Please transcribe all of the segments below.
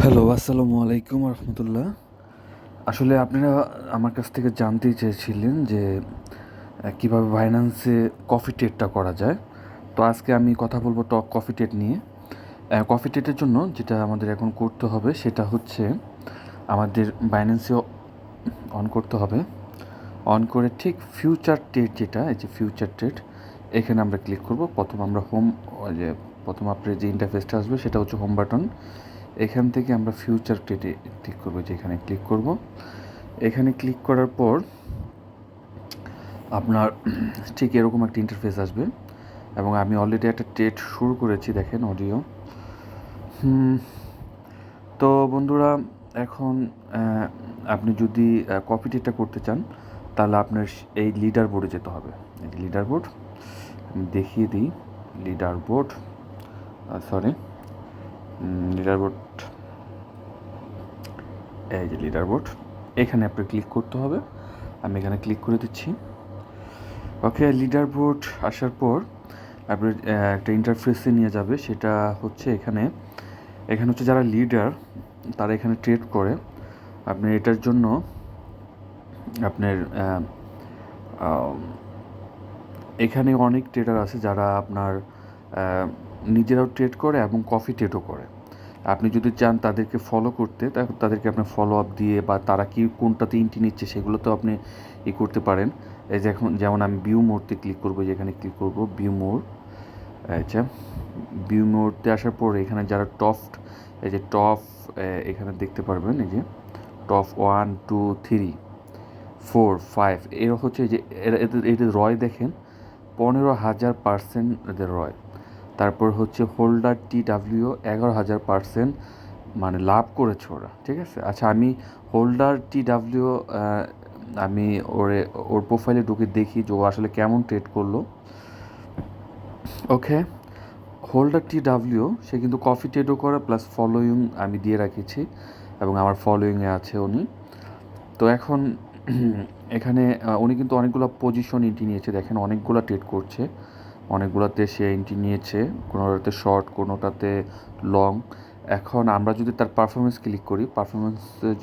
Hello, আসসালামু আলাইকুম রহমতুল্লাহ। আসলে আপনারা আমার কাছ থেকে জানতে চেয়েছিলেন যে কীভাবে বাইন্যান্সে কফি ট্রেডটা করা যায়। তো আজকে আমি কথা বলবো কফি ট্রেড নিয়ে। কফি ট্রেডের জন্য যেটা আমাদের এখন করতে হবে সেটা হচ্ছে আমাদের বাইন্যান্সে অন করতে হবে। অন করে ঠিক ফিউচার ট্রেড যেটা, এই যে ফিউচার ট্রেড, এখানে আমরা ক্লিক করব। প্রথম আমরা প্রথম আপনার যে ইন্টারফেসটা আসবে সেটা হচ্ছে হোম বাটন। এখান থেকে আমরা ফিউচার ট্রেডে ক্লিক করব, যে এখানে ক্লিক করব। এখানে ক্লিক করার পর আপনার ঠিক এরকম একটা ইন্টারফেস আসবে এবং আমি অলরেডি একটা ট্রেড শুরু করেছি, দেখেন অডিও। তো বন্ধুরা, এখন আপনি যদি কপি ট্রেডটা করতে চান তাহলে আপনার এই লিডার বোর্ডে যেতে হবে। এই যে লিডার বোর্ড, আমি দেখিয়ে দিই। লিডার বোর্ড, লিডার বোর্ড, এই যে লিডার বোর্ড, এখানে আপনি ক্লিক করতে হবে। আমি এখানে ক্লিক করে দিচ্ছি। ওকে, লিডার বোর্ড আসার পর আপনার একটা ইন্টারফেসে নিয়ে যাবে। সেটা হচ্ছে এখানে হচ্ছে যারা লিডার তারা এখানে ট্রেড করে। আপনি এটার জন্য আপনার এখানে অনেক ট্রেডার আছে যারা আপনার নিজেরাও ট্রেড করে এবং কফি ট্রেডও করে। আপনি যদি চান তাদেরকে ফলো করতে, তাদেরকে আপনি ফলো আপ দিয়ে বা তারা কি কোনটাতে এন্ট্রি নিচ্ছে সেগুলো তো আপনি করতে পারেন। এই যে এখন যেমন আমি ভিউ মোডতে ক্লিক করবো, যেখানে ক্লিক করব ভিউ মোড। আচ্ছা, ভিউ মোডতে আসার পরে এখানে যারা এই যে টপ, এখানে দেখতে পারবেন এই যে টপ 1 2 3 4 5, এরা হচ্ছে যে এদের রয় দেখেন 15,000% এদের রয়। তারপর হচ্ছে হোল্ডার TW 11,000% মানে লাভ করেছে ওরা, ঠিক আছে। আচ্ছা, আমি হোল্ডার TW আমি ওর প্রোফাইলে ঢুকে দেখি যে ও আসলে কেমন ট্রেড করলো। ওকে, হোল্ডার TW সে কিন্তু কফি ট্রেডও করে, প্লাস ফলোয়িং আমি দিয়ে রাখেছি এবং আমার ফলোয়িংয়ে আছে উনি। তো এখন এখানে উনি কিন্তু অনেকগুলো পজিশন এন্ট্রি নিয়েছে, দেখেন অনেকগুলো ট্রেড করছে, অনেকগুলোতে সে এন্ট্রি নিয়েছে, কোনোটাতে শর্ট, কোনোটাতে লং। এখন আমরা যদি তার পারফরমেন্স ক্লিক করি,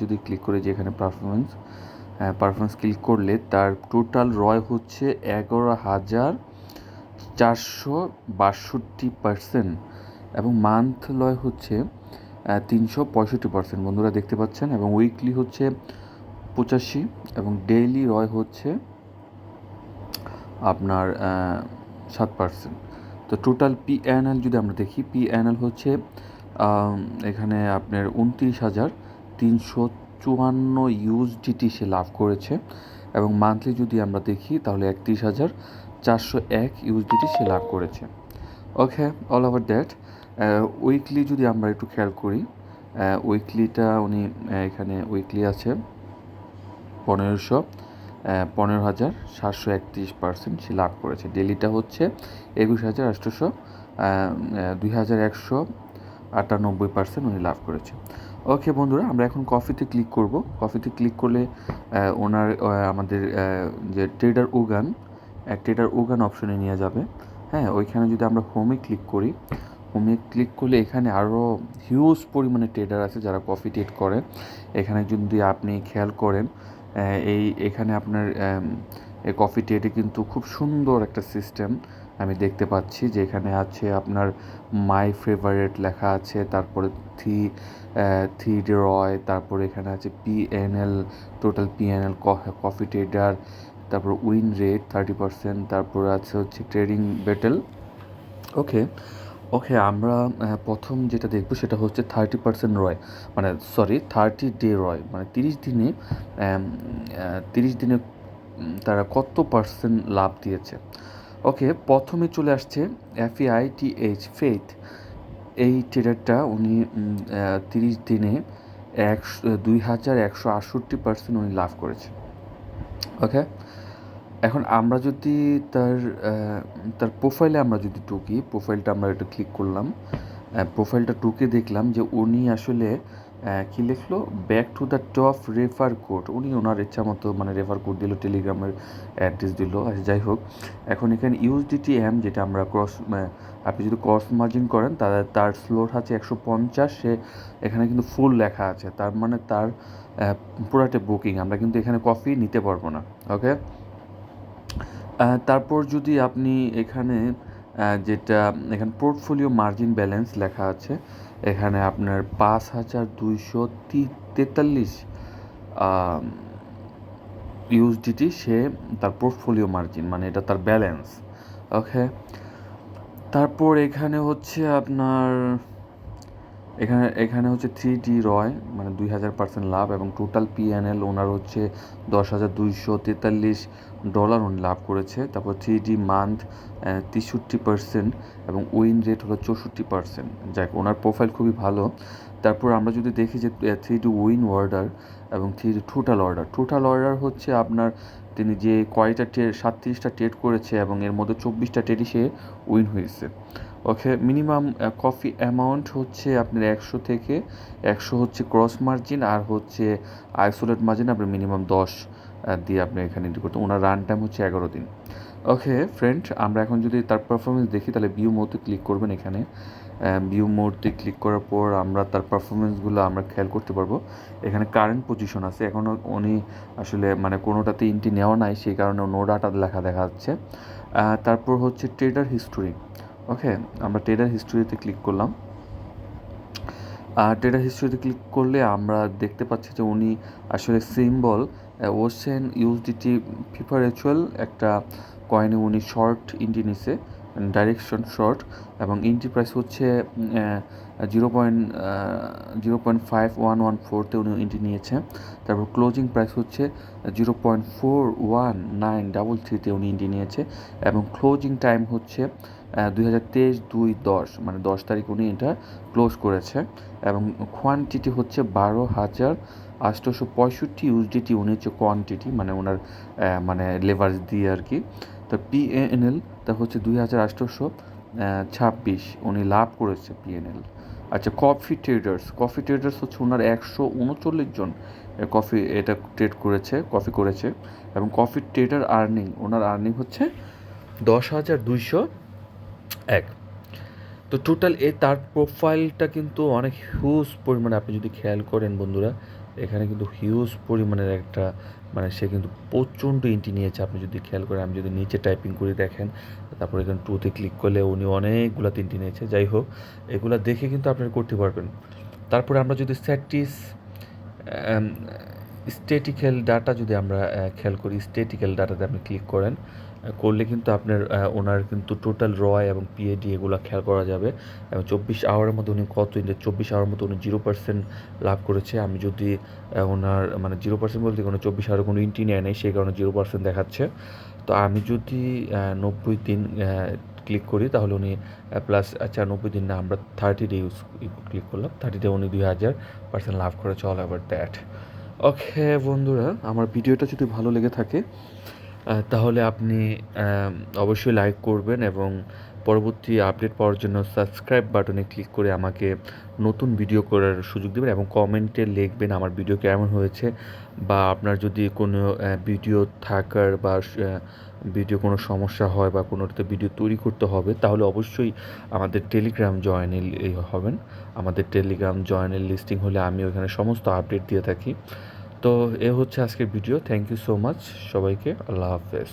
যদি ক্লিক করি, যে এখানে পারফরমেন্স ক্লিক করলে তার টোটাল রয় হচ্ছে 11,462% এবং মান্থ লয় হচ্ছে 365%, বন্ধুরা দেখতে পাচ্ছেন। এবং উইকলি হচ্ছে 85 এবং ডেইলি রয় হচ্ছে আপনার 7%। তো টোটাল PNL যদি আমরা দেখি, PNL হচ্ছে এখানে আপনার 29,354 USDT সে লাভ করেছে এবং মান্থলি যদি আমরা দেখি তাহলে 31,401 USDT সে লাভ করেছে। ওকে, অল ওভার দ্যাট। উইকলি যদি আমরা একটু খেয়াল করি, উইকলিটা উনি এখানে উইকলি আছে 15,731% সে লাভ করেছে। ডেলিটা হচ্ছে 21,800, 2,198% উনি লাভ করেছে। ওকে বন্ধুরা, আমরা এখন কফিতে ক্লিক করব। কফিতে ক্লিক করলে ওনার আমাদের যে ট্রেডার ওগান অপশনে নিয়ে যাবে। হ্যাঁ, ওইখানে যদি আমরা হোমে ক্লিক করি, হোমে ক্লিক করলে এখানে আরও হিউজ পরিমাণে ট্রেডার আছে যারা কফি ট্রেড করে। এখানে যদি আপনি খেয়াল করেন, এখানে আপনার এই কফি ট্রেডে কিন্তু খুব সুন্দর একটা সিস্টেম আমি দেখতে পাচ্ছি, যে এখানে আছে আপনার মাই ফেভারিট লেখা আছে, তারপরে থ্রি রয়, তারপরে এখানে আছে PNL, total PNL, copy trader, তারপর উইন রেট 30%, তারপরে আছে হচ্ছে ট্রেডিং ব্যাটেল। ওকে, আমরা প্রথম যেটা দেখব সেটা হচ্ছে 30% রয়, মানে 30 ডে রয়, মানে 30 দিনে তারা কত পার্সেন্ট লাভ দিয়েছে। ওকে, প্রথমে চলে আসছে FEITH, ফেথ। এই ট্রেডারটা উনি 30 দিনে 2,168% উনি লাভ করেছে। ওকে, এখন আমরা যদি তার প্রোফাইলে আমরা যদি ঢুকি, প্রোফাইলটা আমরা একটু ক্লিক করলাম, প্রোফাইলটা ঢুকে দেখলাম যে উনি আসলে কী লিখলো, back to the top refer code. উনি ওনার ইচ্ছা মতো মানে রেফার কোড দিল, টেলিগ্রামের অ্যাড্রেস দিল। আচ্ছা যাই হোক, এখন এখানে ইউএসডিটি এম যেটা আমরা আপনি যদি ক্রস মার্জিন করেন তার স্লোট আছে 150। সে এখানে কিন্তু ফুল লেখা আছে, তার মানে তার পুরাটা বুকিং। আমরা কিন্তু এখানে কফি নিতে পারবো না। ওকে, তারপর যদি আপনি এখানে যেটা এখানে পোর্টফোলিও মার্জিন ব্যালেন্স লেখা আছে, এখানে আপনার 5243 ইউএসডিটি সে তার পোর্টফোলিও মার্জিন, মানে এটা তার ব্যালেন্স। ওকে, তারপর এখানে হচ্ছে আপনার এখানে হচ্ছে 3D রয়, মানে 2000% লাভ, এবং টোটাল পিএনএল ওনার হচ্ছে $10,243 উনি লাভ করেছে। তারপর 3D মান্থ 63%, এবং উইন রেট হলো 64%। যাক, ওনার প্রোফাইল খুবই ভালো। তারপর আমরা যদি দেখি যে 3D উইন অর্ডার এবং 3D টোটাল অর্ডার হচ্ছে আপনার তিনি যে কয়টা 37টা ট্রেড করেছে এবং এর মধ্যে 24টা ট্রেডই সে উইন হয়েছে। ওকে, মিনিমাম কফি অ্যামাউন্ট হচ্ছে আপনার 100 থেকে 100 হচ্ছে ক্রস মার্জিন, আর হচ্ছে আইসোলেট মার্জিন আপনি মিনিমাম 10 দিয়ে আপনি এখানে এন্ট্রি করতে। ওনার রান টাইম হচ্ছে 11 দিন। ওকে ফ্রেন্ড, আমরা এখন যদি তার পারফরমেন্স দেখি তাহলে ভিউ মোডে ক্লিক করবেন। এখানে ভিউ মোডে ক্লিক করার পর আমরা তার পারফরমেন্সগুলো আমরা খেয়াল করতে পারবো। এখানে কারেন্ট পজিশন আছে, এখনও উনি আসলে মানে কোনোটাতে এন্ট্রি নেওয়া নাই, সেই কারণে নো ডাটা লেখা দেখা যাচ্ছে। তারপর হচ্ছে ট্রেডার হিস্টোরি। ওকে, আমরা ট্রেডার হিস্টোরিতে ক্লিক করলাম। ট্রেডার হিস্টোরিতে ক্লিক করলে আমরা দেখতে পাচ্ছি যে উনি আসলে সিম্বল ওশেন ইউএসডিটি প্রিফারেচুয়াল একটা কয়েনে উনি শর্ট এন্ট্রি নিছে, ডাইরেকশন শর্ট, এবং এন্ট্রি প্রাইস হচ্ছে 0.5114তে উনি এন্ট্রি নিয়েছে। তারপর ক্লোজিং প্রাইস হচ্ছে 0.41933তে উনি এন্ট্রি নিয়েছে, এবং ক্লোজিং টাইম হচ্ছে 2023/2/10, মানে 10 তারিখ উনি এটা ক্লোজ করেছে, এবং কোয়ান্টিটি হচ্ছে 12,865 ইউএসডিটি উনি হচ্ছে কোয়ান্টিটি, মানে ওনার মানে লেভারেজ দিয়ে আর কি। তো পিএনএল তা হচ্ছে 2,826 উনি লাভ করেছে পিএনএল। আচ্ছা, কফি ট্রেডার্স হচ্ছে ওনার 139 জন এটা কফি করেছে, এবং কফি ট্রেডার ওনার আর্নিং হচ্ছে 10,201। তো টোটাল তার প্রোফাইলটা কিন্তু অনেক হিউজ পরিমাণে, আপনি যদি খেয়াল করেন বন্ধুরা, এখানে কিন্তু হিউজ পরিমাণের একটা মানে সে কিন্তু প্রচণ্ড এন্ট্রি নিয়েছে। আপনি যদি খেয়াল করেন, আমি যদি নিচে টাইপিং করে দেখেন, তারপর এখানে টুতে ক্লিক করলে উনি অনেকগুলো এন্ট্রি নিয়েছে। যাই হোক, এগুলো দেখে কিন্তু আপনারা করতে পারবেন। তারপরে আমরা যদি স্ট্যাটিক্যাল ডাটা যদি আমরা খেয়াল করি, স্ট্যাটিক্যাল ডাটাতে আপনি ক্লিক করলে কিন্তু আপনার ওনার কিন্তু টোটাল রয় এবং পিএডি এগুলো খেয়াল করা যাবে, এবং 24 আওয়ারের মধ্যে উনি 24 আওয়ারের মধ্যে উনি 0% লাভ করেছে। আমি যদি ওনার মানে 0% বলতে কোনো 24 আওয়ারে কোনো এন্ট্রি নেয় নেই, সেই কারণে 0% দেখাচ্ছে। তো আমি যদি 90 দিন ক্লিক করি তাহলে উনি প্লাস, আচ্ছা 90 দিন না, আমরা 30 ডে ক্লিক করলাম, 30 ডে উনি 2000% লাভ করেছে, অল ওভার দ্যাট। ওকে বন্ধুরা, আমার ভিডিওটা যদি ভালো লেগে থাকে তাহলে আপনি অবশ্যই লাইক করবেন, এবং পরবর্তী আপডেট পাওয়ার জন্য সাবস্ক্রাইব বাটনে ক্লিক করে আমাকে নতুন ভিডিও করার সুযোগ দেবেন, এবং কমেন্টে লিখবেন আমার ভিডিও কেমন হয়েছে, বা আপনার যদি কোনো ভিডিও থাকার বা ভিডিও কোনো সমস্যা হয় বা কোনোটাতে ভিডিও তৈরি করতে হবে, তাহলে অবশ্যই আমাদের টেলিগ্রাম জয়েনে হবেন। আমাদের টেলিগ্রাম জয়েনের লিস্টিং হলে আমি ওখানে সমস্ত আপডেট দিয়ে থাকি। তো এ হচ্ছে আজকের video. Thank you so much সবাইকে। আল্লাহ হাফেজ।